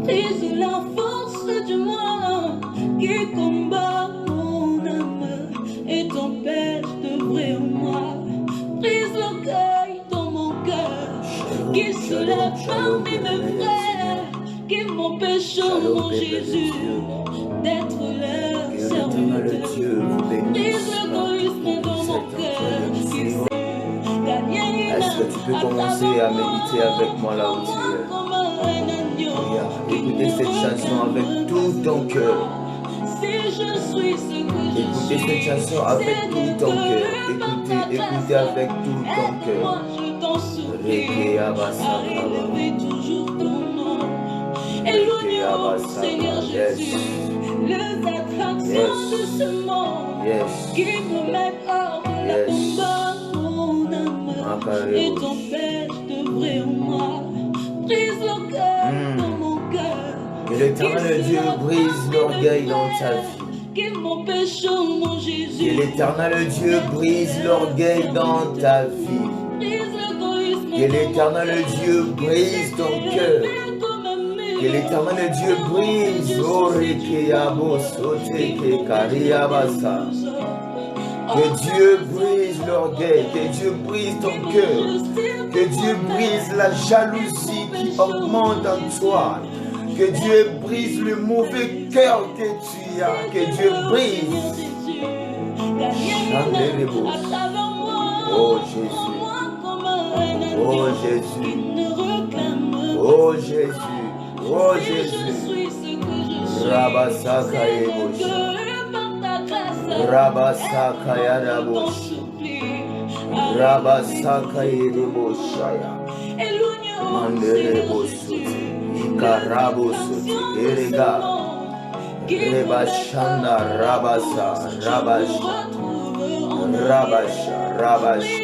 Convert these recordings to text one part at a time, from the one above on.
Brise la force du mal qui combat mon âme et t'empêche d'œuvrer en moi. Brise l'orgueil dans mon cœur qui se lève parmi mes frères, qui m'empêche, mon Jésus, d'être leur serviteur. Brise l'égoïsme dans mon cœur qui sait gagner. Est-ce que tu peux commencer à méditer avec moi là où tu es? Écoutez cette chanson avec tout ton cœur. Écoutez cette chanson avec tout ton cœur. Écoutez avec tout ton cœur. Seigneur Jésus, les attractions de ce monde qui me mettent hors de la combat mon âme et t'empêche d'œuvrer en moi. Brise l'orgueil dans mon cœur. Que l'Éternel Dieu brise l'orgueil dans ta vie. Qui m'empêche, mon Jésus. Que l'Éternel Dieu brise l'orgueil dans ta vie. Que l'Éternel Dieu brise ton cœur. Que l'Éternel Dieu brise Que Dieu brise l'orgueil, que Dieu brise ton cœur, que Dieu brise la jalousie qui augmente en toi, que Dieu brise le mauvais cœur que tu as, que Dieu brise. Oh Jésus, oh Jésus, oh Jésus. Oh Jésus, Rabasaka Ebosha, Rabasaka Yadabosha, Rabasaka Edeboshaya, Mandere Bosuti, Ikarabosuti, Erega, Rebashanda, Rabasa, Rabasha, Rabasha, Rabasha.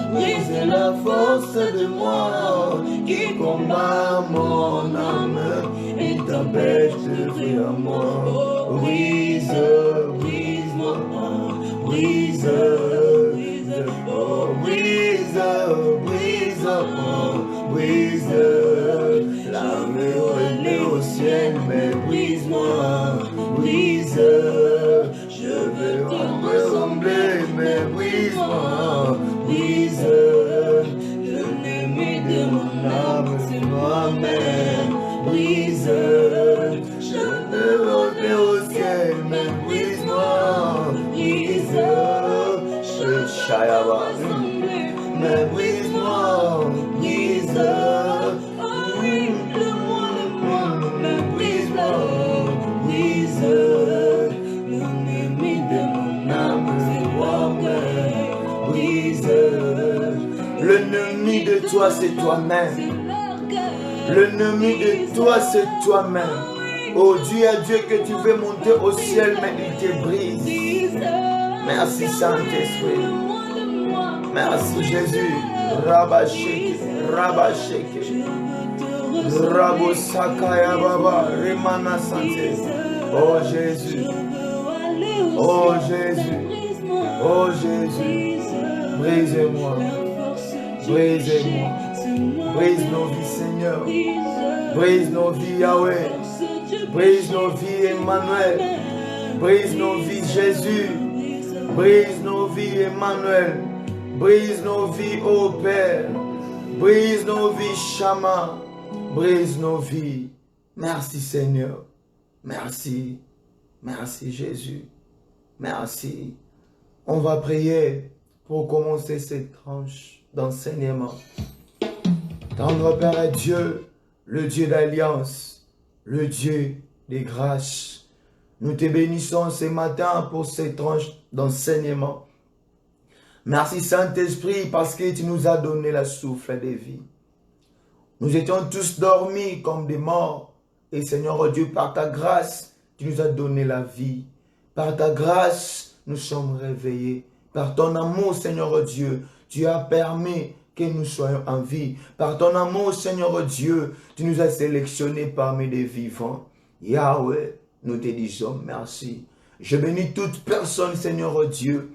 Brise la force de moi qui combat mon âme et t'empêche de faire moi. Brise, brise mon âme, brise, brise, oh, brise, brise, oh, brise. L'âme est au ciel, mais brise-moi, brise. Je veux ressembler, mais brise-moi. Brise, l'ennemi de mon âme, c'est moi-même. Brise, je veux monter au ciel, mais brise-moi. Brise, je chayaba, mais brise-moi. Brise, le monde, mais brise-moi. Brise, l'ennemi de mon âme, c'est moi-même. L'ennemi de toi, c'est toi-même. L'ennemi de toi, c'est toi-même. Oh Dieu, Dieu que tu veux monter au ciel, mais il te brise. Merci Saint-Esprit. Merci Jésus. Rabasheke, Rabasheke. Rabosakaya Baba, Remana Santé. Oh Jésus. Oh Jésus. Oh Jésus. Brise-moi, brise-moi, brise nos vies Seigneur, brise nos vies Yahweh, brise nos vies Emmanuel, brise nos vies Jésus, brise nos vies Emmanuel, brise nos vies ô Père, brise nos vies Shama, brise nos vies. Merci Seigneur, merci, merci Jésus, merci. On va prier pour commencer cette tranche d'enseignement. Tendre Père est Dieu, le Dieu d'alliance, le Dieu des grâces. Nous te bénissons ce matin pour cette tranche d'enseignement. Merci Saint-Esprit parce que tu nous as donné la souffle de vie. Nous étions tous dormis comme des morts. Et Seigneur Dieu, par ta grâce, tu nous as donné la vie. Par ta grâce, nous sommes réveillés. Par ton amour, Seigneur Dieu, tu as permis que nous soyons en vie. Par ton amour, Seigneur Dieu, tu nous as sélectionnés parmi les vivants. Yahweh, nous te disons merci. Je bénis toute personne, Seigneur Dieu,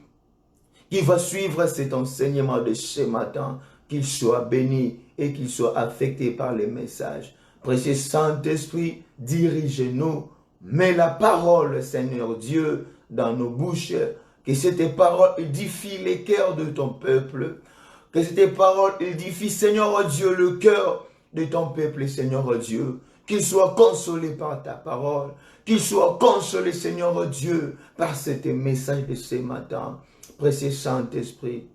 qui va suivre cet enseignement de ce matin, qu'il soit béni et qu'il soit affecté par les messages. Précieux Saint-Esprit, dirige-nous. Mets la parole, Seigneur Dieu, dans nos bouches. Que cette parole édifie les cœurs de ton peuple. Que cette parole édifie, Seigneur Dieu, le cœur de ton peuple, Seigneur Dieu. Qu'il soit consolé par ta parole. Qu'il soit consolé, Seigneur Dieu, par cet message de ce matin. Précieux Saint-Esprit,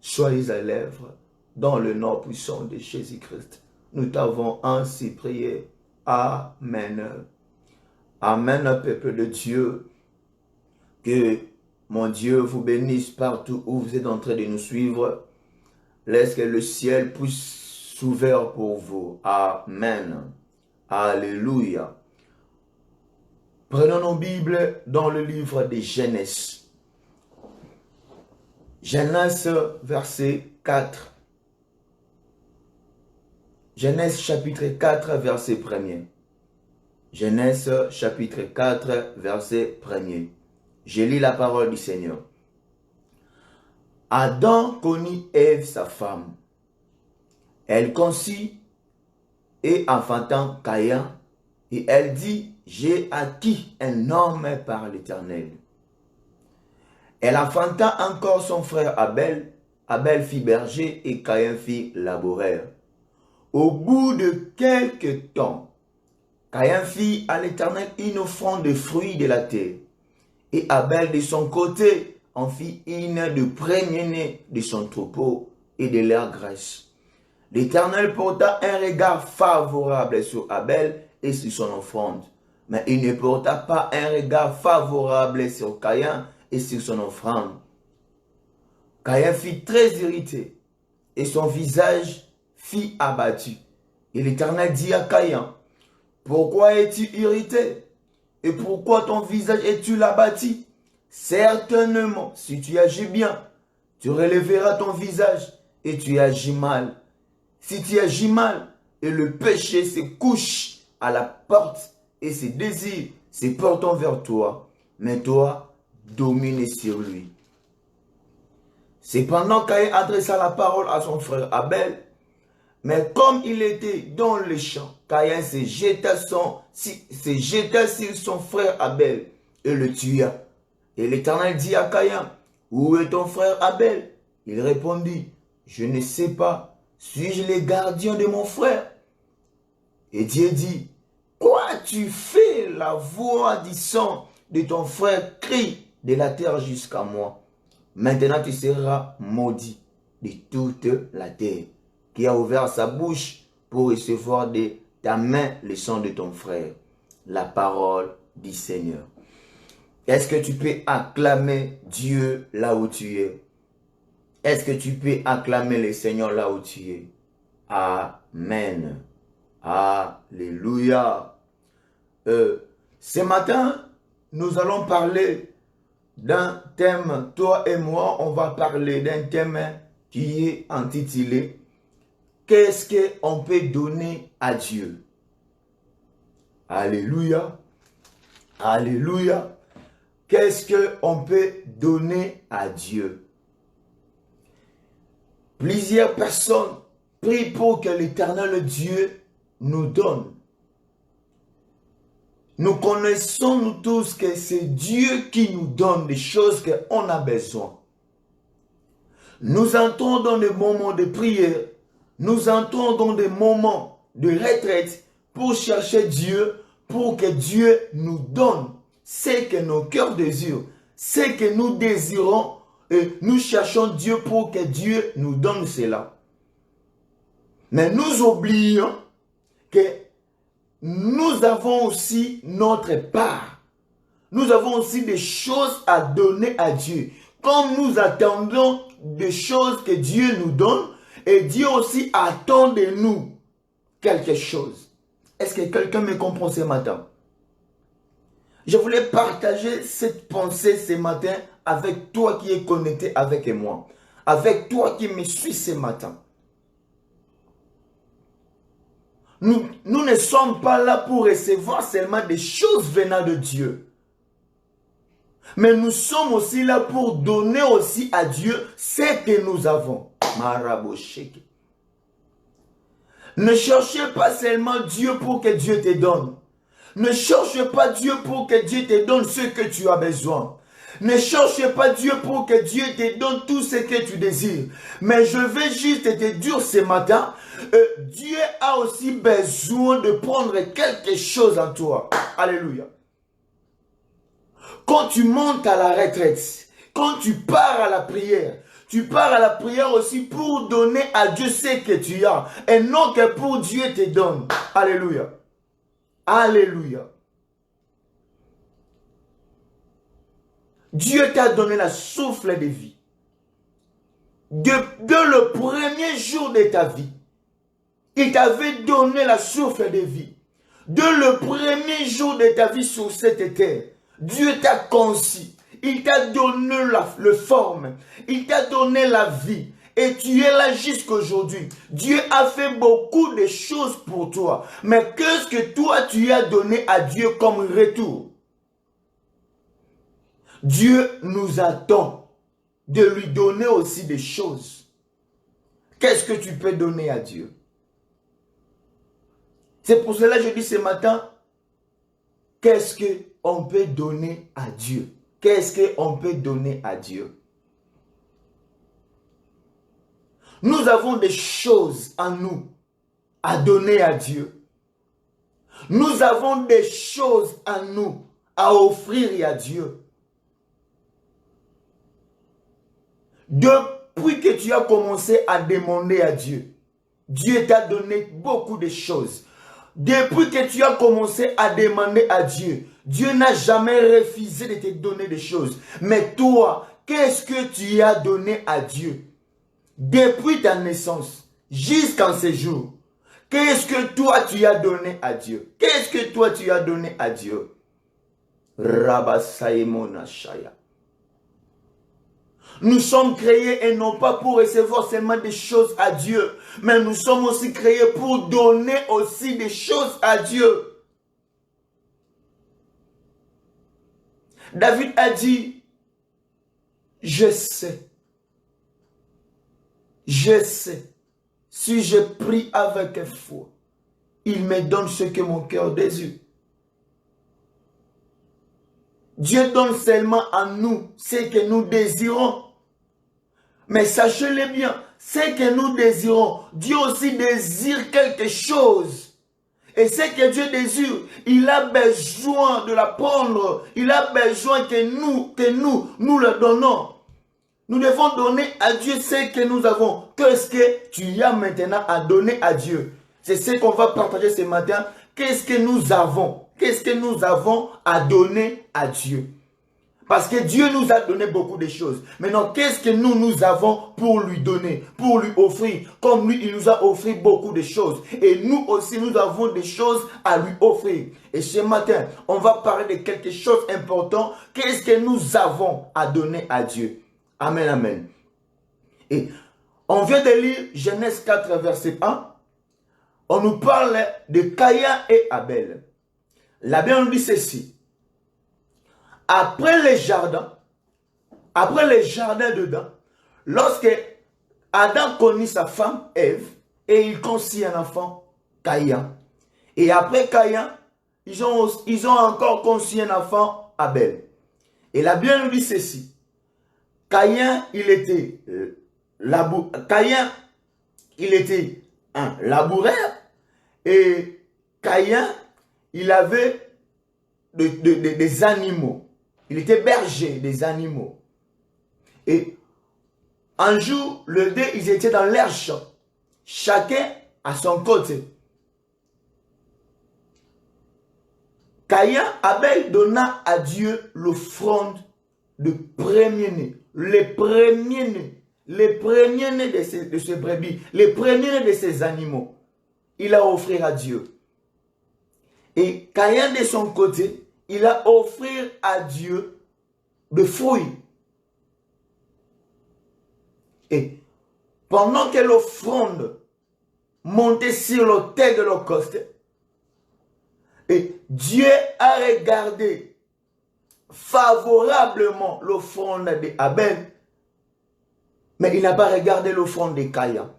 soyez à l'œuvre dans le nom puissant de Jésus-Christ. Nous t'avons ainsi prié. Amen. Amen, peuple de Dieu. Que mon Dieu vous bénisse partout où vous êtes en train de nous suivre. Laisse que le ciel puisse s'ouvrir pour vous. Amen. Alléluia. Prenons nos Bibles dans le livre de Genèse. Genèse verset 4. Genèse chapitre 4 verset 1er. Genèse chapitre 4 verset 1er. Je lis la parole du Seigneur. Adam connut Ève sa femme. Elle conçut et enfanta Caïn, et elle dit, j'ai acquis un homme par l'Éternel. Elle enfanta encore son frère Abel. Abel fit berger et Caïn fit laboureur. Au bout de quelque temps, Caïn fit à l'Éternel une offrande de fruits de la terre. Et Abel de son côté en fit une de premier-né de son troupeau et de leur graisse. L'Éternel porta un regard favorable sur Abel et sur son offrande. Mais il ne porta pas un regard favorable sur Caïn et sur son offrande. Caïn fut très irrité et son visage fut abattu. Et l'Éternel dit à Caïn, pourquoi es-tu irrité? Et pourquoi ton visage es-tu abattu? Certainement, si tu agis bien, tu relèveras ton visage et tu agis mal. Si tu agis mal et le péché se couche à la porte et ses désirs se portent vers toi, mais toi, domine sur lui. Cependant, Caïn adressa la parole à son frère Abel, mais comme il était dans le champ, Caïn se jeta sur son frère Abel et le tua. Et l'Éternel dit à Caïn, où est ton frère Abel? Il répondit, je ne sais pas, suis-je le gardien de mon frère? Et Dieu dit, quoi tu fais? La voix du sang de ton frère crie de la terre jusqu'à moi. Maintenant tu seras maudit de toute la terre, qui a ouvert sa bouche pour recevoir de ta main le sang de ton frère. La parole du Seigneur. Est-ce que tu peux acclamer Dieu là où tu es? Est-ce que tu peux acclamer le Seigneur là où tu es? Amen. Alléluia. Ce matin, nous allons parler d'un thème. Toi et moi, on va parler d'un thème qui est intitulé « Qu'est-ce qu'on peut donner à Dieu ?» Alléluia. Alléluia. Qu'est-ce qu'on peut donner à Dieu? Plusieurs personnes prient pour que l'Éternel Dieu nous donne. Nous connaissons nous tous que c'est Dieu qui nous donne des choses qu'on a besoin. Nous entrons dans des moments de prière, nous entrons dans des moments de retraite pour chercher Dieu, pour que Dieu nous donne ce que nos cœurs désirent, ce que nous désirons, et nous cherchons Dieu pour que Dieu nous donne cela. Mais nous oublions que nous avons aussi notre part. Nous avons aussi des choses à donner à Dieu. Comme nous attendons des choses que Dieu nous donne, et Dieu aussi attend de nous quelque chose. Est-ce que quelqu'un me comprend ce matin? Je voulais partager cette pensée ce matin avec toi qui es connecté avec moi. Avec toi qui me suis ce matin. Nous ne sommes pas là pour recevoir seulement des choses venant de Dieu. Mais nous sommes aussi là pour donner aussi à Dieu ce que nous avons. Marabosheke. Ne cherchez pas seulement Dieu pour que Dieu te donne. Ne cherche pas Dieu pour que Dieu te donne ce que tu as besoin. Ne cherche pas Dieu pour que Dieu te donne tout ce que tu désires. Mais je vais juste te dire ce matin, Dieu a aussi besoin de prendre quelque chose en toi. Alléluia. Quand tu montes à la retraite, quand tu pars à la prière, tu pars à la prière aussi pour donner à Dieu ce que tu as. Et non que pour Dieu te donne. Alléluia. Alléluia. Dieu t'a donné la souffle de vie. De le premier jour de ta vie, il t'avait donné la souffle de vie. De le premier jour de ta vie sur cette terre, Dieu t'a conçu. Il t'a donné la forme. Il t'a donné la vie. Et tu es là jusqu'aujourd'hui. Dieu a fait beaucoup de choses pour toi. Mais qu'est-ce que toi tu as donné à Dieu comme retour? Dieu nous attend de lui donner aussi des choses. Qu'est-ce que tu peux donner à Dieu? C'est pour cela que je dis ce matin, qu'est-ce qu'on peut donner à Dieu? Qu'est-ce qu'on peut donner à Dieu? Nous avons des choses en nous à donner à Dieu. Nous avons des choses en nous à offrir à Dieu. Depuis que tu as commencé à demander à Dieu, Dieu t'a donné beaucoup de choses. Depuis que tu as commencé à demander à Dieu, Dieu n'a jamais refusé de te donner des choses. Mais toi, qu'est-ce que tu as donné à Dieu? Depuis ta naissance jusqu'à ce jour, qu'est-ce que toi tu as donné à Dieu? Qu'est-ce que toi tu as donné à Dieu? Rabasaimona Shaya. Nous sommes créés et non pas pour recevoir seulement des choses à Dieu, mais nous sommes aussi créés pour donner aussi des choses à Dieu. David a dit, je sais, si je prie avec foi, il me donne ce que mon cœur désire. Dieu donne seulement à nous ce que nous désirons. Mais sachez-le bien, ce que nous désirons, Dieu aussi désire quelque chose. Et ce que Dieu désire, il a besoin de l'apprendre. Il a besoin que nous le donnons. Nous devons donner à Dieu ce que nous avons. Qu'est-ce que tu as maintenant à donner à Dieu? C'est ce qu'on va partager ce matin. Qu'est-ce que nous avons? Qu'est-ce que nous avons à donner à Dieu? Parce que Dieu nous a donné beaucoup de choses. Maintenant, qu'est-ce que nous avons pour lui donner, pour lui offrir? Comme lui, il nous a offert beaucoup de choses. Et nous aussi, nous avons des choses à lui offrir. Et ce matin, on va parler de quelque chose d'important. Qu'est-ce que nous avons à donner à Dieu? Amen, amen. Et on vient de lire Genèse 4, verset 1. On nous parle de Caïn et Abel. La Bible nous dit ceci. Après les jardins dedans, lorsque Adam connut sa femme Ève, et il conçut un enfant, Caïn. Et après Caïn, ils ont encore conçu un enfant, Abel. Et la Bible nous dit ceci. Caïn, il était un laboureur, et Caïn, il avait des animaux. Il était berger des animaux. Et un jour, les deux, ils étaient dans leur champ. Chacun à son côté. Caïn, Abel donna à Dieu l'offrande de premier-né. Les premiers-nés de ses brebis. Les premiers-nés de ses animaux. Il a offert à Dieu. Et Caïn, de son côté, il a offert à Dieu des fruits. Et pendant que l'offrande montait sur l'autel de l'Holocauste, et Dieu a regardé favorablement l'offrande d'Abel, mais il n'a pas regardé l'offrande de Caïn.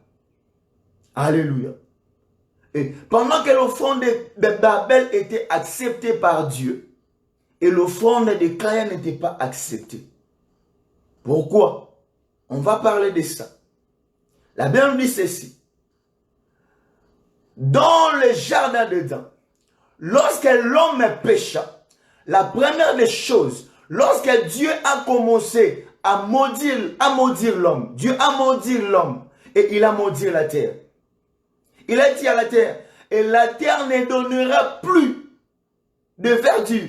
Alléluia. Et pendant que l'offrande de Babel était acceptée par Dieu, et l'offrande de Caïn n'était pas acceptée. Pourquoi? On va parler de ça. La Bible dit ceci. Dans le jardin d'Éden, lorsque l'homme pécha, la première des choses, lorsque Dieu a commencé à maudire l'homme, Dieu a maudit l'homme et il a maudit la terre. Il a dit à la terre, et la terre ne donnera plus de verdure.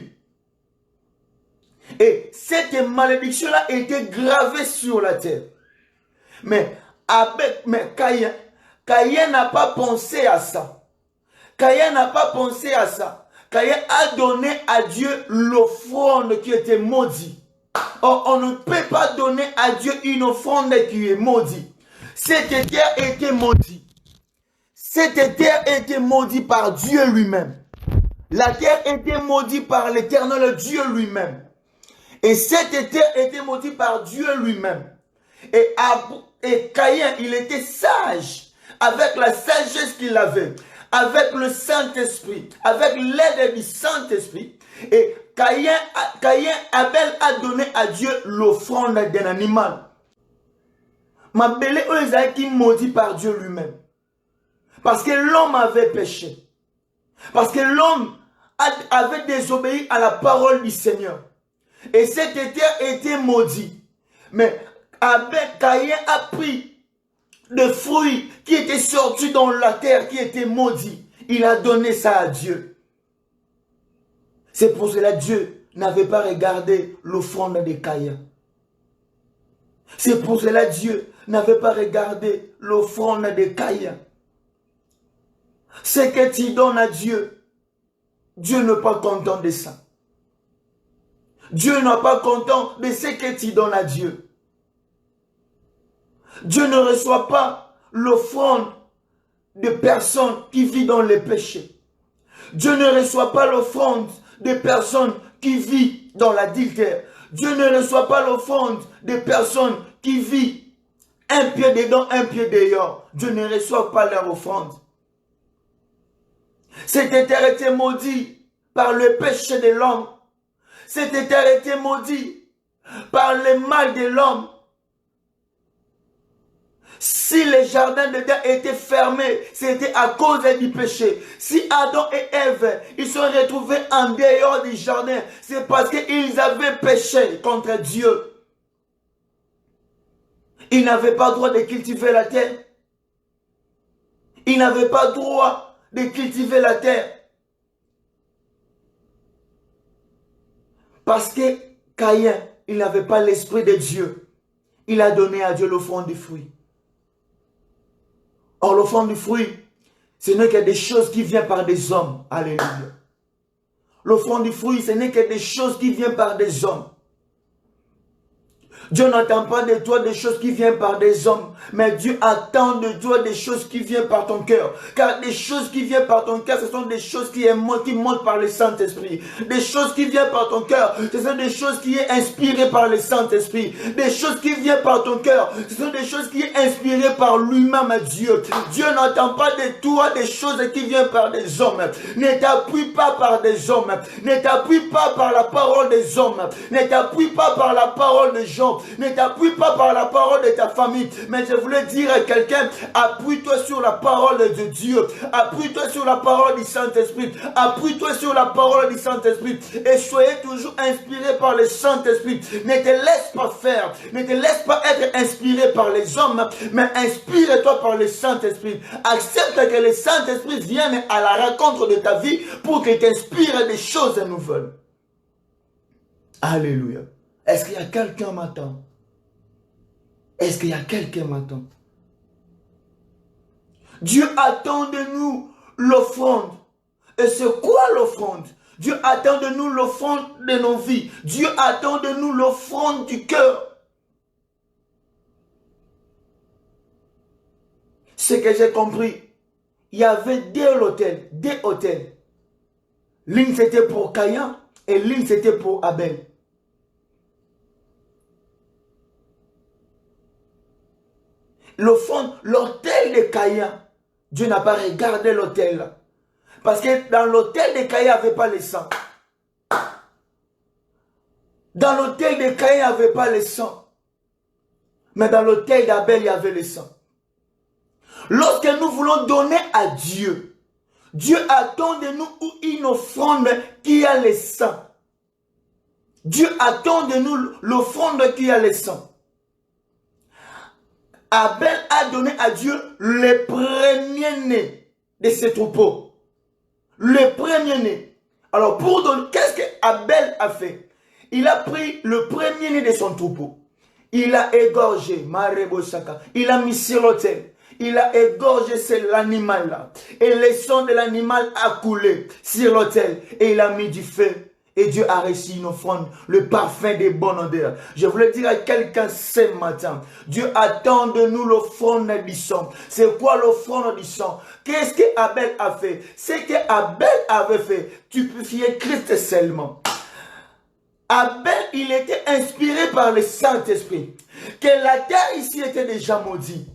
Et cette malédiction-là était gravée sur la terre. Mais Caïn n'a pas pensé à ça. Caïn n'a pas pensé à ça. Caïn a donné à Dieu l'offrande qui était maudite. Or, on ne peut pas donner à Dieu une offrande qui est maudite. Cette terre était maudite. Cette terre était maudite par Dieu lui-même. La terre était maudite par l'Éternel Dieu lui-même. Et cette terre était maudite par Dieu lui-même. Et Caïn, il était sage, avec la sagesse qu'il avait, avec le Saint-Esprit, avec l'aide du Saint-Esprit. Et Abel a donné à Dieu l'offrande d'un animal. Ma belle qui maudit par Dieu lui-même. Parce que l'homme avait péché. Parce que l'homme avait désobéi à la parole du Seigneur. Et cette terre était maudite. Mais Caïn a pris des fruits qui étaient sortis dans la terre qui était maudit. Il a donné ça à Dieu. C'est pour cela que Dieu n'avait pas regardé l'offrande de Caïn. C'est pour cela que Dieu n'avait pas regardé l'offrande de Caïn. Ce que tu donnes à Dieu, Dieu n'est pas content de ça. Dieu n'est pas content de ce que tu donnes à Dieu. Dieu ne reçoit pas l'offrande de personnes qui vivent dans le péché. Dieu ne reçoit pas l'offrande de personnes qui vivent dans l'adultère. Dieu ne reçoit pas l'offrande de personnes qui vivent un pied dedans, un pied dehors. Dieu ne reçoit pas leur offrande. Cette terre était maudite par le péché de l'homme. Cette terre était maudite par le mal de l'homme. Si les jardins d'Éden étaient fermés, c'était à cause du péché. Si Adam et Ève, ils se sont retrouvés en dehors du jardin, c'est parce qu'ils avaient péché contre Dieu. Ils n'avaient pas le droit de cultiver la terre. Ils n'avaient pas le droit de cultiver la terre. Parce que Caïn, il n'avait pas l'esprit de Dieu. Il a donné à Dieu l'offrande du fruit. Or, l'offrande du fruit, ce n'est que des choses qui viennent par des hommes. Alléluia. L'offrande du fruit, ce n'est que des choses qui viennent par des hommes. Dieu n'attend pas de toi des choses qui viennent par des hommes, mais Dieu attend de toi des choses qui viennent par ton cœur. Car des choses qui viennent par ton cœur, ce sont des choses qui montent par le Saint-Esprit. Des choses qui viennent par ton cœur, ce sont des choses qui sont inspirées par le Saint-Esprit. Des choses qui viennent par ton cœur, ce sont des choses qui sont inspirées par lui-même Dieu. Dieu n'attend pas de toi des choses qui viennent par des hommes. Ne t'appuie pas par des hommes. Ne t'appuie pas par la parole des hommes. Ne t'appuie pas par la parole des gens. Ne t'appuie pas par la parole de ta famille. Mais je voulais dire à quelqu'un, appuie-toi sur la parole de Dieu. Appuie-toi sur la parole du Saint-Esprit. Appuie-toi sur la parole du Saint-Esprit. Et soyez toujours inspiré par le Saint-Esprit. Ne te laisse pas faire. Ne te laisse pas être inspiré par les hommes. Mais inspire-toi par le Saint-Esprit. Accepte que le Saint-Esprit vienne à la rencontre de ta vie pour qu'il t'inspire des choses nouvelles. Alléluia. Est-ce qu'il y a quelqu'un m'attend? Est-ce qu'il y a quelqu'un m'attend? Dieu attend de nous l'offrande. Et c'est quoi l'offrande? Dieu attend de nous l'offrande de nos vies. Dieu attend de nous l'offrande du cœur. Ce que j'ai compris, il y avait deux hôtels. L'une c'était pour Caïn et l'une c'était pour Abel. L'autel de Caïn Dieu n'a pas regardé l'autel. Parce que dans l'autel de Caïn, il n'y avait pas le sang. Dans l'autel de Caïn, il n'y avait pas le sang. Mais dans l'autel d'Abel, il y avait le sang. Lorsque nous voulons donner à Dieu, Dieu attend de nous une offrande qui a le sang. Dieu attend de nous l'offrande qui a le sang. Abel a donné à Dieu le premier-né de ses troupeaux. Le premier-né. Alors pour donner, qu'est-ce qu'Abel a fait? Il a pris le premier-né de son troupeau. Il a égorgé, il a mis sur l'autel. Il a égorgé l'animal là. Et le sang de l'animal a coulé sur l'autel. Et il a mis du feu. Et Dieu a reçu une offrande, le parfum des bonnes odeurs. Je voulais dire à quelqu'un ce matin, Dieu attend de nous l'offrande du sang. C'est quoi l'offrande du sang? Qu'est-ce qu'Abel a fait? Ce qu'Abel avait fait, purifier Christ seulement. Abel, il était inspiré par le Saint-Esprit. Que la terre ici était déjà maudite.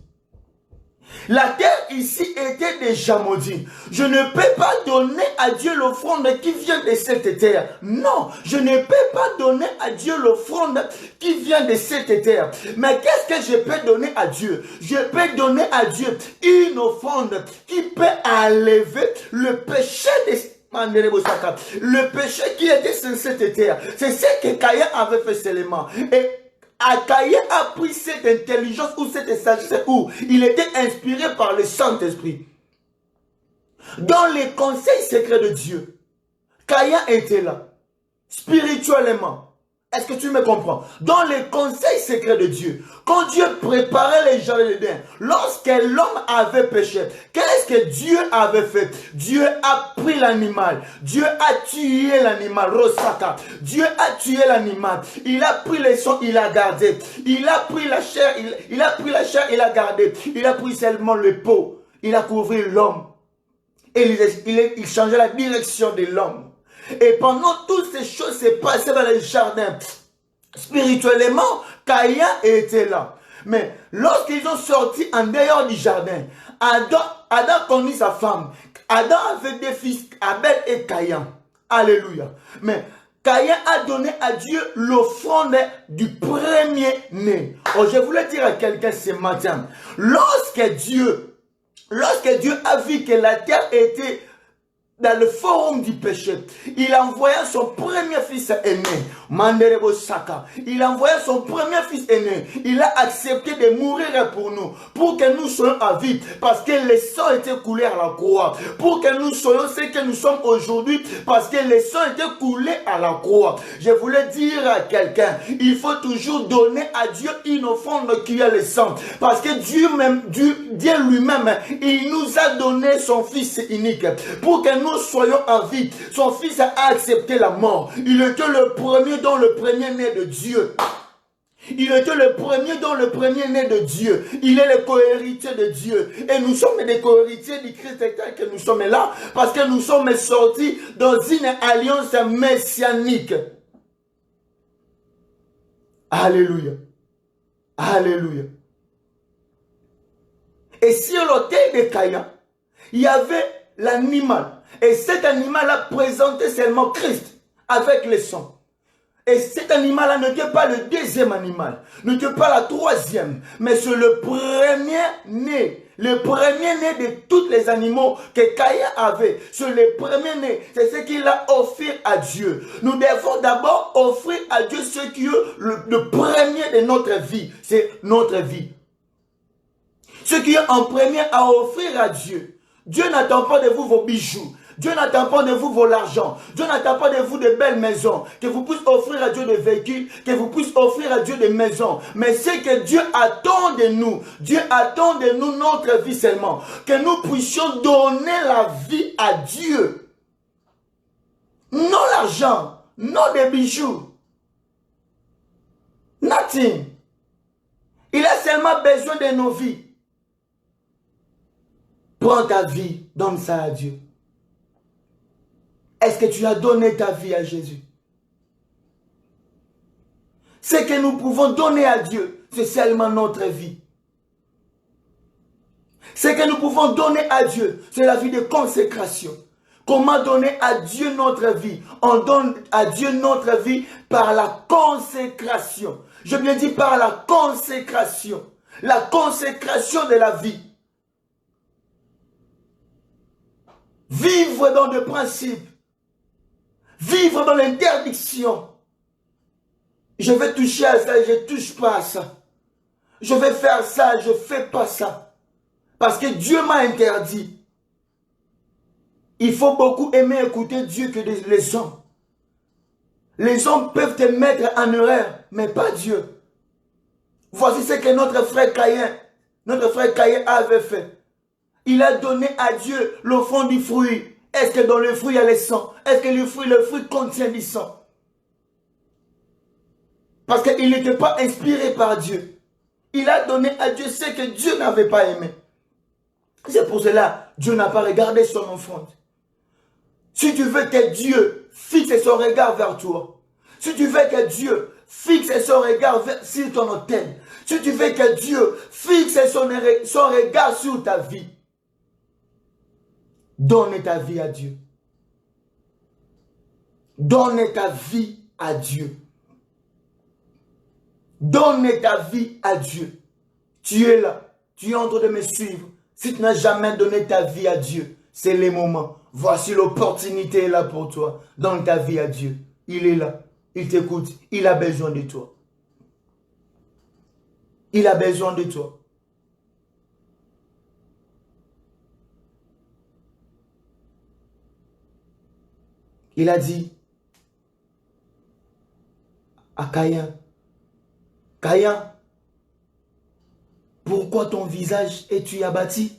La terre ici était déjà maudite. Je ne peux pas donner à Dieu l'offrande qui vient de cette terre. Non, je ne peux pas donner à Dieu l'offrande qui vient de cette terre. Mais qu'est-ce que je peux donner à Dieu? Je peux donner à Dieu une offrande qui peut enlever le péché le péché qui était sur cette terre. C'est ce que Caïn avait fait seulement. Et Caïn a pris cette intelligence ou cette sagesse où il était inspiré par le Saint-Esprit. Dans les conseils secrets de Dieu, Caïn était là, spirituellement. Est-ce que tu me comprends? Dans les conseils secrets de Dieu, quand Dieu préparait les jardins d'Éden, lorsque l'homme avait péché, qu'est-ce que Dieu avait fait? Dieu a pris l'animal. Dieu a tué l'animal. Rosaka. Dieu a tué l'animal. Il a pris le sang, il a gardé. Il a pris la chair, il a pris la chair, il a gardé. Il a pris seulement le peau. Il a couvert l'homme. Et il changeait la direction de l'homme. Et pendant toutes ces choses se passaient dans les jardins, spirituellement, Caïn était là. Mais lorsqu'ils ont sorti en dehors du jardin, Adam connut sa femme. Adam avait des fils, Abel et Caïn. Alléluia. Mais Caïn a donné à Dieu l'offrande du premier-né. Oh, je voulais dire à quelqu'un ce matin, lorsque Dieu a vu que la terre était dans le forum du péché, il envoya son premier fils aîné, Manderebo Saka. Il envoya son premier fils aîné. Il a accepté de mourir pour nous, pour que nous soyons à vie, parce que le sang était coulé à la croix, pour que nous soyons ce que nous sommes aujourd'hui, parce que le sang était coulé à la croix. Je voulais dire à quelqu'un, il faut toujours donner à Dieu une offrande qui a le sang, parce que Dieu lui-même, il nous a donné son fils unique, pour que nous soyons en vie. Son fils a accepté la mort. Il était le premier dans le premier-né de Dieu. Il était le premier dans le premier-né de Dieu. Il est le co-héritier de Dieu. Et nous sommes des co-héritiers du Christ que nous sommes là parce que nous sommes sortis dans une alliance messianique. Alléluia. Alléluia. Et sur l'autel de Caïn, il y avait l'animal. Et cet animal a présenté seulement Christ avec le sang. Et cet animal-là n'était pas le deuxième animal, n'était pas la troisième, mais c'est le premier-né. Le premier-né de tous les animaux que Caïn avait. C'est le premier-né. C'est ce qu'il a offert à Dieu. Nous devons d'abord offrir à Dieu ce qui est le premier de notre vie. C'est notre vie. Ce qui est en premier à offrir à Dieu. Dieu n'attend pas de vous vos bijoux. Dieu n'attend pas de vous vos l'argent. Dieu n'attend pas de vous de belles maisons. Que vous puissiez offrir à Dieu des véhicules. Que vous puissiez offrir à Dieu des maisons. Mais c'est que Dieu attend de nous. Dieu attend de nous notre vie seulement. Que nous puissions donner la vie à Dieu. Non l'argent. Non des bijoux. Nothing. Il a seulement besoin de nos vies. Prends ta vie, donne ça à Dieu. Est-ce que tu as donné ta vie à Jésus? Ce que nous pouvons donner à Dieu, c'est seulement notre vie. Ce que nous pouvons donner à Dieu, c'est la vie de consécration. Comment donner à Dieu notre vie? On donne à Dieu notre vie par la consécration. Je bien dis par la consécration. La consécration de la vie. Vivre dans des principes. Vivre dans l'interdiction. Je vais toucher à ça, je ne touche pas à ça. Je vais faire ça, je ne fais pas ça. Parce que Dieu m'a interdit. Il faut beaucoup aimer écouter Dieu que les hommes. Les hommes peuvent te mettre en erreur, mais pas Dieu. Voici ce que notre frère Caïn avait fait. Il a donné à Dieu l'offrande du fruit. Est-ce que dans le fruit il y a le sang? Est-ce que le fruit contient du sang? Parce qu'il n'était pas inspiré par Dieu. Il a donné à Dieu ce que Dieu n'avait pas aimé. C'est pour cela que Dieu n'a pas regardé son offrande. Si tu veux que Dieu fixe son regard vers toi, si tu veux que Dieu fixe son regard sur ton autel, si tu veux que Dieu fixe son regard sur ta vie, donne ta vie à Dieu. Donne ta vie à Dieu. Donne ta vie à Dieu. Tu es là, tu es en train de me suivre. Si tu n'as jamais donné ta vie à Dieu, c'est le moment. Voici l'opportunité est là pour toi. Donne ta vie à Dieu. Il est là. Il t'écoute. Il a besoin de toi. Il a besoin de toi. Il a dit à Caïn, Caïn, pourquoi ton visage es-tu abattu?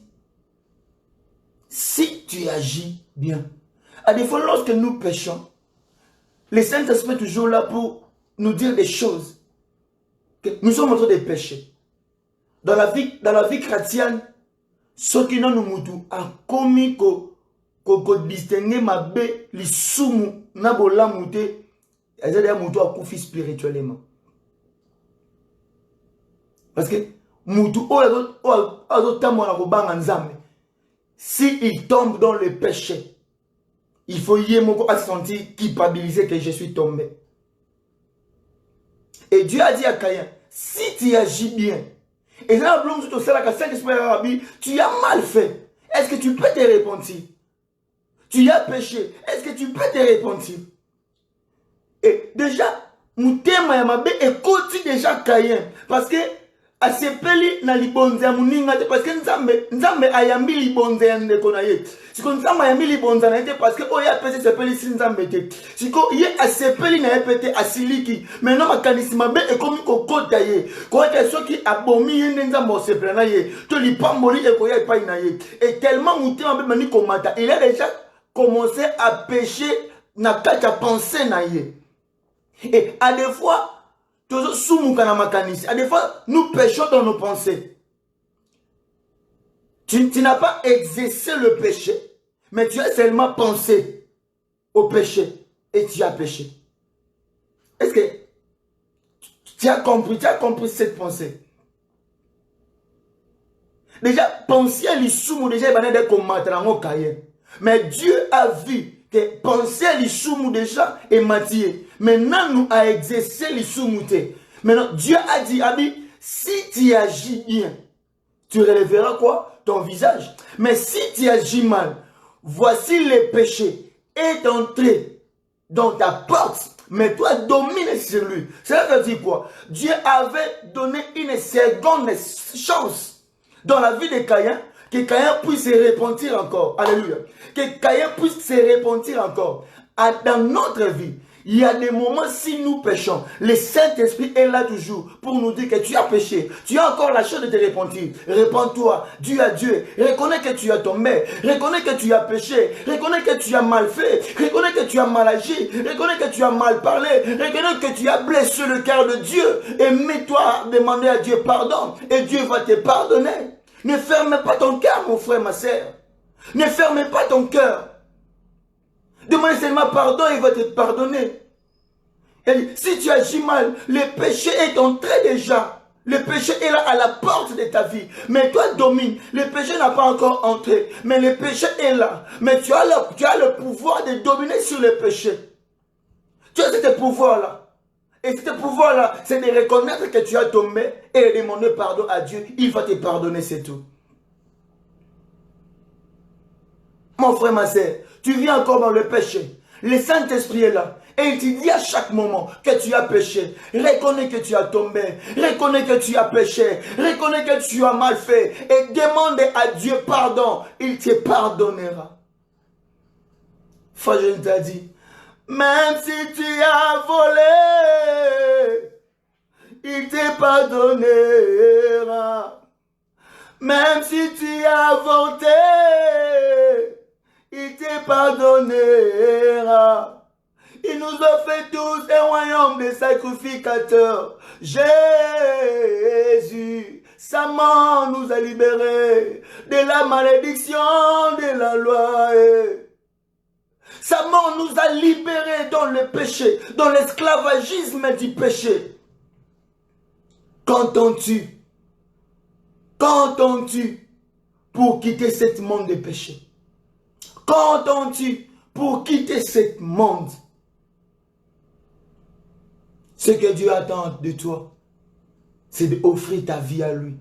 Si tu agis bien. À des fois, lorsque nous péchons, le Saint-Esprit est toujours là pour nous dire des choses. Que nous sommes en train de pécher. Dans la vie chrétienne, ce qui nous moutou a commis ko distinguer ma bé li sumu na bola mouté, ezali moutou a koufi spirituellement. Parce que moutou si il tombe dans le péché, il faut y se sentir culpabilisé que je suis tombé. Et Dieu a dit à Caïn, si tu agis bien, et là, tu as mal fait, est-ce que tu peux te repentir? Tu as péché, est-ce que tu peux te repentir? Et déjà, Moutema Yamabe écoute déjà Caïn, parce que asepeli na libonze ya muninga te parce que nzambe ayambi libonze ya ndeko na ye. Siko nzambe ayambi libonze na ye parce que oya pese sepeli si nzambe te. Siko ye asepeli na ye pete asiliki. Maintenant makanisi mabe ekomi kokota ye. Ko ete soki abomi ye nzambe osepela na ye. To lipamboli ekoya epai na ye. Et tellement mutema mabe mani komata, il a déjà commencé à pécher na kati ya pensée na ye. Et à des fois à des fois, nous péchons dans nos pensées. Tu n'as pas exercé le péché, mais tu as seulement pensé au péché et tu as péché. Est-ce que tu as compris cette pensée? Déjà, penser à l'issue, déjà, il y a des mais Dieu a vu que penser à l'issue déjà est matière. Maintenant, nous avons exercé l'issue. Maintenant, Dieu a dit, Abi, si tu agis bien, tu relèveras quoi? Ton visage. Mais si tu agis mal, voici le péché est entré dans ta porte, mais toi domine sur lui. Cela veut dire quoi? Dieu avait donné une seconde chance dans la vie de Caïn, que Caïn puisse se repentir encore. Alléluia. Que Caïn puisse se repentir encore. Dans notre vie, il y a des moments, si nous péchons, le Saint-Esprit est là toujours pour nous dire que tu as péché. Tu as encore la chance de te repentir. Répands-toi, Dieu à Dieu. Reconnais que tu as tombé. Reconnais que tu as péché. Reconnais que tu as mal fait. Reconnais que tu as mal agi. Reconnais que tu as mal parlé. Reconnais que tu as blessé le cœur de Dieu. Et mets-toi à demander à Dieu pardon. Et Dieu va te pardonner. Ne ferme pas ton cœur, mon frère, ma sœur. Ne ferme pas ton cœur. Demande seulement pardon, il va te pardonner. Et si tu agis mal, le péché est entré déjà. Le péché est là à la porte de ta vie. Mais toi domine. Le péché n'a pas encore entré. Mais le péché est là. Mais tu as le pouvoir de dominer sur le péché. Tu as ce pouvoir-là. Et ce pouvoir-là, c'est de reconnaître que tu as tombé et de demander pardon à Dieu. Il va te pardonner, c'est tout. Mon frère, ma soeur, tu vis encore dans le péché. Le Saint-Esprit est là. Et il te dit à chaque moment que tu as péché. Reconnais que tu as tombé. Reconnais que tu as péché. Reconnais que tu as mal fait. Et demande à Dieu pardon. Il te pardonnera. Frère, je t'ai dit, même si tu as volé, il te pardonnera. Même si tu as avorté, il te pardonnera. Il nous a fait tous un royaume de sacrificateurs. Jésus, sa mort nous a libérés de la malédiction de la loi. Sa mort nous a libérés dans le péché, dans l'esclavagisme du péché. Qu'entends-tu? Qu'entends-tu pour quitter ce monde de péché? Qu'entends-tu pour quitter ce monde? Ce que Dieu attend de toi, c'est d'offrir ta vie à lui.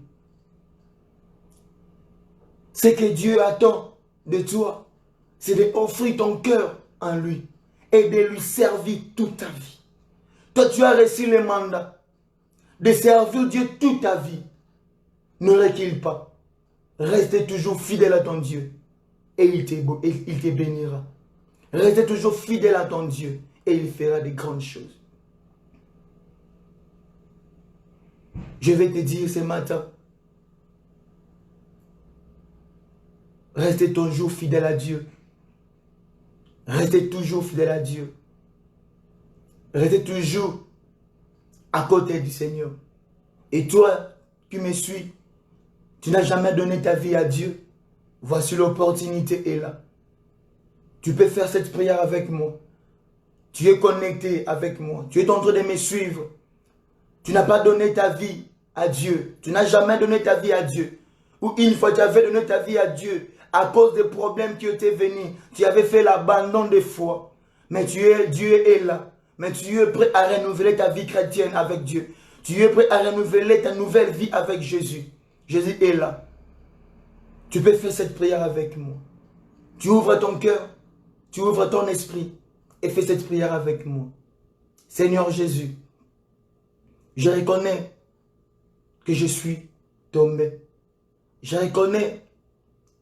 Ce que Dieu attend de toi, c'est d'offrir ton cœur en lui et de lui servir toute ta vie. Toi, tu as reçu le mandat de servir Dieu toute ta vie. Ne recule pas. Reste toujours fidèle à ton Dieu et il te bénira. Reste toujours fidèle à ton Dieu et il fera de grandes choses. Je vais te dire ce matin, restez toujours fidèle à Dieu. Restez toujours fidèle à Dieu. Restez toujours à côté du Seigneur. Et toi qui me suis, tu n'as jamais donné ta vie à Dieu. Voici l'opportunité est là. Tu peux faire cette prière avec moi. Tu es connecté avec moi. Tu es en train de me suivre. Tu n'as pas donné ta vie à Dieu. Tu n'as jamais donné ta vie à Dieu. Ou une fois tu avais donné ta vie à Dieu à cause des problèmes qui étaient venus. Tu avais fait l'abandon de foi. Mais Dieu est là. Mais tu es prêt à renouveler ta vie chrétienne avec Dieu. Tu es prêt à renouveler ta nouvelle vie avec Jésus. Jésus est là. Tu peux faire cette prière avec moi. Tu ouvres ton cœur. Tu ouvres ton esprit. Et fais cette prière avec moi. Seigneur Jésus, je reconnais que je suis tombé. Je reconnais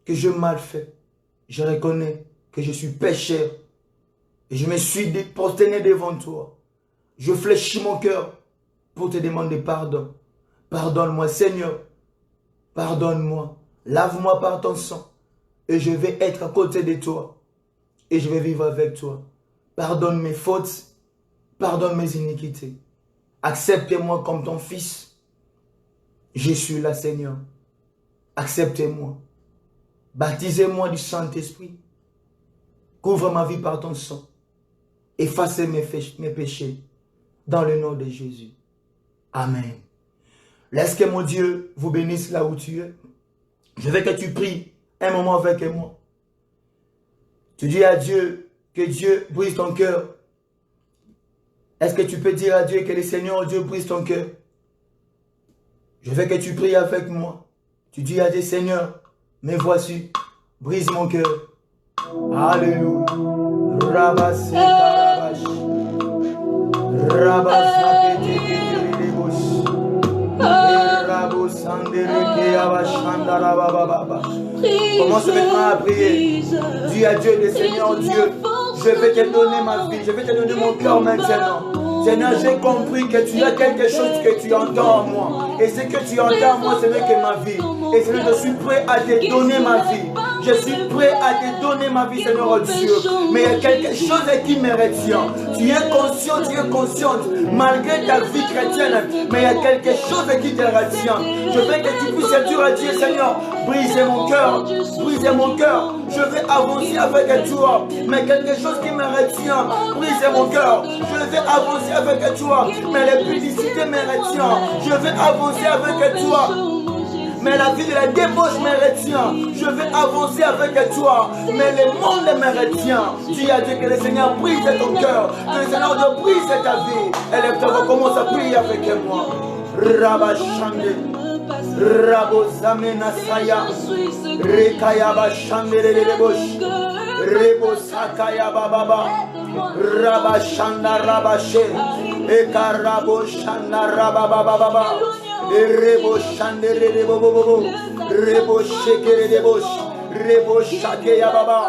que j'ai mal fait. Je reconnais que je suis pécheur. Et je me suis prosterné devant toi. Je fléchis mon cœur pour te demander pardon. Pardonne-moi Seigneur. Pardonne-moi. Lave-moi par ton sang. Et je vais être à côté de toi. Et je vais vivre avec toi. Pardonne mes fautes. Pardonne mes iniquités. Acceptez-moi comme ton fils. Je suis là, Seigneur. Acceptez-moi. Baptisez-moi du Saint-Esprit. Couvre ma vie par ton sang. Effacez mes péchés. Dans le nom de Jésus. Amen. Laisse que mon Dieu vous bénisse là où tu es. Je veux que tu pries un moment avec moi. Tu dis à Dieu que Dieu brise ton cœur. Est-ce que tu peux dire à Dieu que le Seigneur Dieu brise ton cœur? Je veux que tu pries avec moi. Tu dis à Dieu, Seigneur, me voici, brise mon cœur. Alléluia. Commence maintenant à prier. Dis à Dieu, le Seigneur Dieu, je vais te donner ma vie, je vais te donner mon cœur maintenant. Seigneur, j'ai compris que tu as quelque chose que tu entends en moi. Et ce que tu entends en moi, ce n'est que ma vie. Et Seigneur, je suis prêt à te donner ma vie. Je suis prêt à te donner ma vie, Seigneur Dieu. Mais il y a quelque chose qui me retient. Tu es consciente, malgré ta vie chrétienne, mais il y a quelque chose qui te retient. Je veux que tu puisses dire à Dieu, Seigneur, brisez mon cœur, brisez mon cœur. Je veux avancer avec toi, mais quelque chose qui me retient, brisez mon cœur. Je veux avancer avec toi, mais les publicités me retient. Je veux avancer avec toi, mais la vie de la débauche me retient. Je veux avancer avec toi, mais le monde me retient. Dis à Dieu que le Seigneur brise ton cœur, que le Seigneur te brise ta vie. Élève-toi, commence à prier avec moi. Rabashande, Rabozamena Saya, Rekayaba Shandere de Bosh, Rebo Sakaya Baba, Rabashanda Rabashe, Ekarabo Shanda Rababa. Rebo Shandere de Bobo, Rebo Shekere de Bosh, Rebo Shakeya Baba,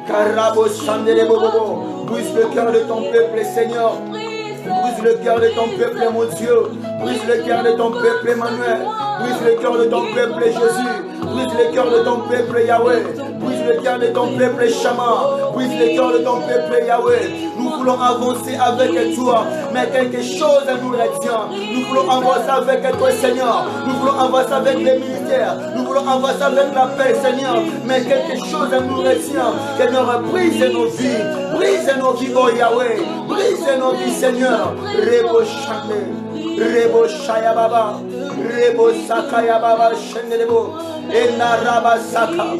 Karabo Shandere Bobo. Brise le cœur de ton peuple, Seigneur. Brise le cœur de ton peuple, mon Dieu. Brise le cœur de ton peuple, Emmanuel. Brise le cœur de ton peuple, Jésus. Brise le cœur de ton peuple, Yahweh. Brise le cœur de ton peuple, Shama. Brise le cœur de ton peuple, Yahweh. Nous voulons avancer avec toi, mais quelque chose nous retient. Nous voulons avancer avec toi, Seigneur. Nous voulons avancer avec les militaires. Nous voulons avancer avec la paix, Seigneur. Mais quelque chose nous retient. Seigneur, brise nos vies. Brise nos vies, oh Yahweh. Brise nos vies, Seigneur. Rebo Shande, Rebo Shaya Baba, Rebo Sakaya Baba Shendelebo, Ena Raba Saka,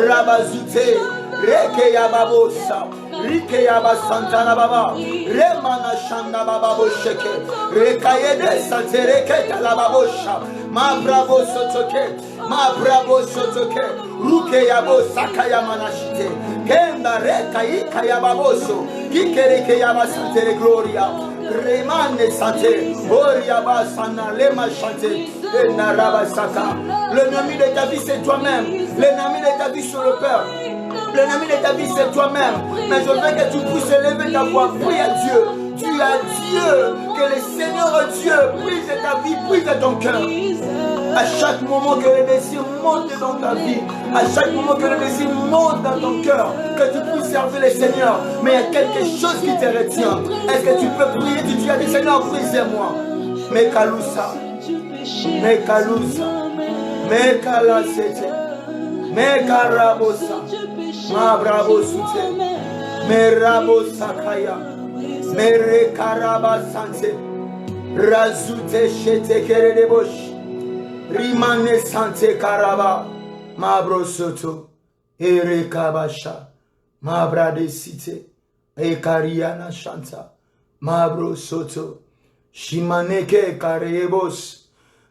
Raba Zute, Reke Yababosa, Rike Yaba Santana Baba, Remana Shanda Baba Bosheke, Rekayede Sante Reke Talababosha, Ma Bravo Sotoke, Ma Bravo Sotoke, Ruke Yabo Sakaya Manashite, Kenda Reka Ika Yababoso, Kikereke Yaba Sante Gloria. Remane Sante, Oriaba Sana, Lema Chante, et Naraba Saka. L'ennemi de ta vie, c'est toi-même. L'ennemi de ta vie, c'est le peur. L'ennemi de ta vie, c'est toi-même. Mais je veux que tu puisses élever ta voix. Prie à Dieu. Dis à Dieu que le Seigneur Dieu brise ta vie, brise ton cœur. À chaque moment que le désir monte dans ta vie, à chaque moment que le désir monte dans ton cœur, que tu puisses servir le Seigneur, mais il y a quelque chose qui te retient. Est-ce que tu peux prier? Tu dis à Dieu, Seigneur, brisez-moi. Mekalusa, Mekalusa, Mekalasete, Mekarabosa, Mabrabosute, Merabosakaya, Merekarabasante, Razute Shete Keredebosh. Rimane Sante Karaba, Mabro Soto, Erekabasha, Mabra de Cite, Ekariana Shanta, Mabro Soto, Shimaneke Karebos,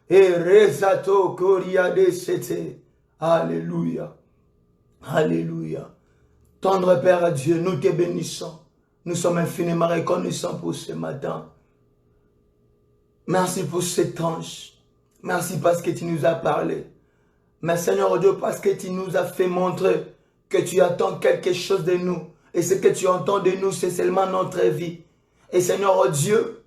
Erezato Koria de Sete. Alléluia, Alléluia. Tendre Père à Dieu, nous te bénissons. Nous sommes infiniment reconnaissants pour ce matin. Merci pour cet ange. Merci parce que tu nous as parlé. Mais Seigneur Dieu, parce que tu nous as fait montrer que tu attends quelque chose de nous. Et ce que tu entends de nous, c'est seulement notre vie. Et Seigneur Dieu,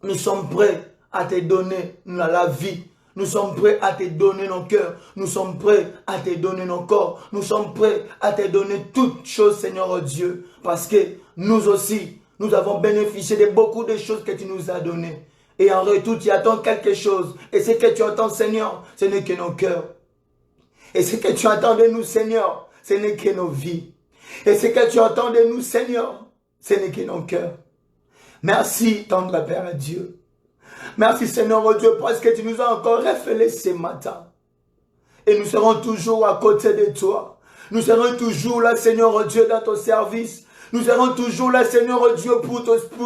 nous sommes prêts à te donner la vie. Nous sommes prêts à te donner nos cœurs. Nous sommes prêts à te donner nos corps. Nous sommes prêts à te donner toutes choses, Seigneur Dieu. Parce que nous aussi, nous avons bénéficié de beaucoup de choses que tu nous as données. Et en retour, tu attends quelque chose. Et ce que tu attends, Seigneur, ce n'est que nos cœurs. Et ce que tu attends de nous, Seigneur, ce n'est que nos vies. Et ce que tu attends de nous, Seigneur, ce n'est que nos cœurs. Merci, tendre Père Dieu. Merci, Seigneur Dieu, parce que tu nous as encore révélé ce matin. Et nous serons toujours à côté de toi. Nous serons toujours là, Seigneur Dieu, dans ton service. Nous serons toujours là, Seigneur Dieu, pour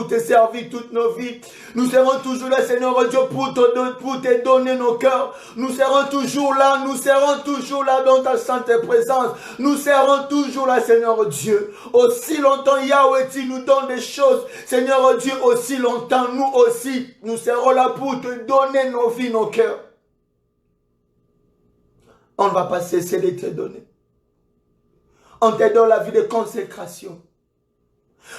te servir toutes nos vies. Nous serons toujours là, Seigneur Dieu, pour te donner nos cœurs. Nous serons toujours là dans ta sainte présence. Nous serons toujours là, Seigneur Dieu. Aussi longtemps, Yahweh, tu nous donnes des choses. Seigneur Dieu, aussi longtemps, nous aussi, nous serons là pour te donner nos vies, nos cœurs. On ne va pas cesser de te donner. On te donne la vie de consécration.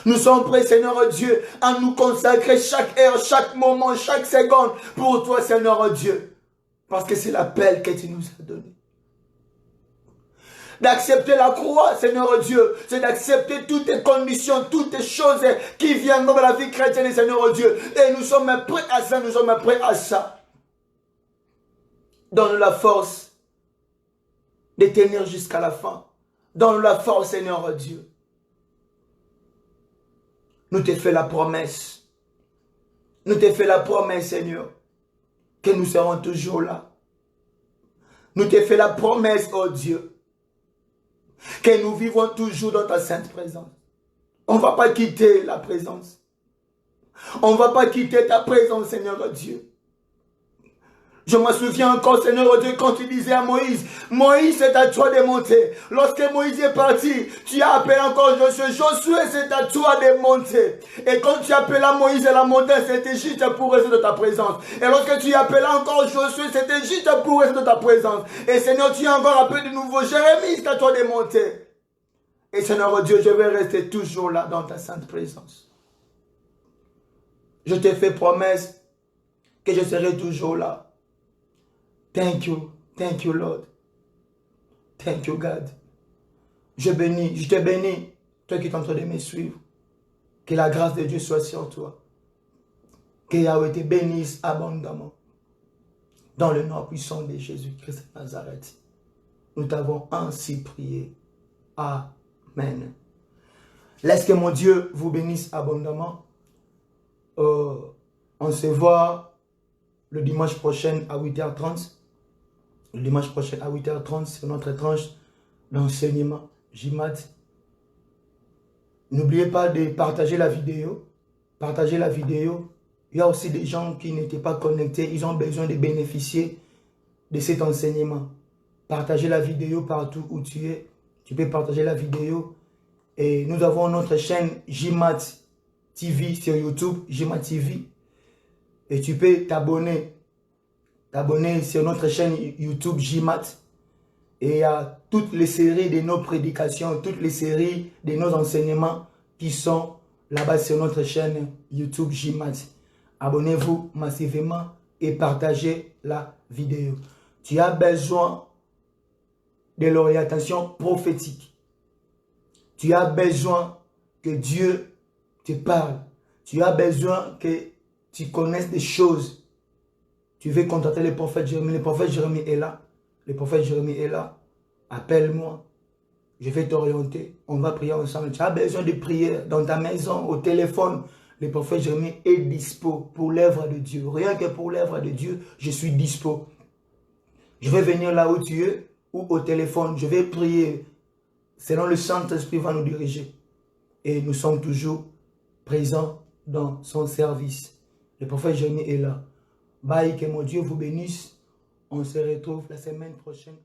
Nous sommes prêts, Seigneur Dieu, à nous consacrer chaque heure, chaque moment, chaque seconde pour toi, Seigneur Dieu. Parce que c'est l'appel que tu nous as donné. d'accepter la croix, Seigneur Dieu. C'est d'accepter toutes les conditions, toutes les choses qui viennent dans la vie chrétienne, Seigneur Dieu. Et nous sommes prêts à ça, nous sommes prêts à ça. Donne-nous la force de tenir jusqu'à la fin. Donne-nous la force, Seigneur Dieu. Nous te fait la promesse. Nous te fait la promesse, Seigneur, que nous serons toujours là. Nous te fait la promesse, oh Dieu, que nous vivons toujours dans ta sainte présence. On ne va pas quitter la présence. On ne va pas quitter ta présence, Seigneur Dieu. Je me souviens encore, Seigneur Dieu, quand tu disais à Moïse, Moïse, c'est à toi de monter. Lorsque Moïse est parti, tu as appelé encore Josué. Josué, c'est à toi de monter. Et quand tu appelais Moïse à la montagne, c'était juste pour rester de ta présence. Et lorsque tu appelais encore Josué, c'était juste pour rester de ta présence. Et Seigneur, tu as encore appelé de nouveau Jérémie, c'est à toi de monter. Et Seigneur Dieu, je vais rester toujours là dans ta sainte présence. Je te fais promesse que je serai toujours là. Thank you Lord. Thank you God. Je te bénis, toi qui es en train de me suivre. Que la grâce de Dieu soit sur toi. Que Yahweh te bénisse abondamment. Dans le nom puissant de Jésus-Christ de Nazareth. Nous t'avons ainsi prié. Amen. Laisse que mon Dieu vous bénisse abondamment. On se voit le dimanche prochain à 8h30. Le dimanche prochain à 8h30 sur notre tranche d'enseignement JMAT. N'oubliez pas de partager la vidéo. Partagez la vidéo. Il y a aussi des gens qui n'étaient pas connectés. Ils ont besoin de bénéficier de cet enseignement. Partagez la vidéo partout où tu es. Tu peux partager la vidéo. Et nous avons notre chaîne JMAT TV sur YouTube. JMAT TV. Et tu peux t'abonner sur notre chaîne YouTube JMAT. Et il y a toutes les séries de nos prédications, toutes les séries de nos enseignements qui sont là-bas sur notre chaîne YouTube JMAT. Abonnez-vous massivement et partagez la vidéo. Tu as besoin de l'orientation prophétique. Tu as besoin que Dieu te parle. Tu as besoin que tu connaisses des choses. Tu veux contacter le prophète Jérémie. Le prophète Jérémie est là. Le prophète Jérémie est là. Appelle-moi. Je vais t'orienter. On va prier ensemble. Tu as besoin de prier dans ta maison, au téléphone. Le prophète Jérémie est dispo pour l'œuvre de Dieu. Rien que pour l'œuvre de Dieu, je suis dispo. Je vais venir là où tu es ou au téléphone. Je vais prier. Selon le Saint-Esprit va nous diriger. Et nous sommes toujours présents dans son service. Le prophète Jérémie est là. Bye, que mon Dieu vous bénisse. On se retrouve la semaine prochaine.